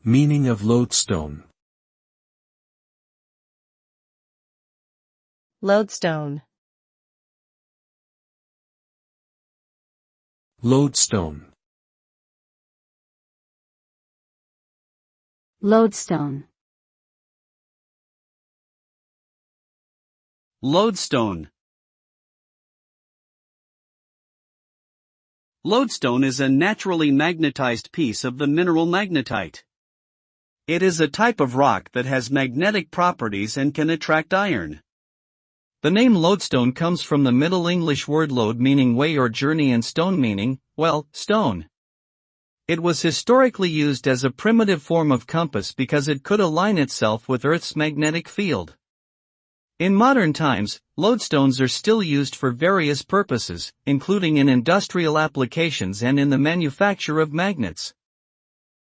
Meaning of lodestone. Lodestone. Lodestone. Lodestone. Lodestone. Lodestone is a naturally magnetized piece of the mineral magnetite. It is a type of rock that has magnetic properties and can attract iron. The name lodestone comes from the Middle English word lode meaning way or journey and stone meaning, well, stone. It was historically used as a primitive form of compass because it could align itself with Earth's magnetic field. In modern times, lodestones are still used for various purposes, including in industrial applications and in the manufacture of magnets.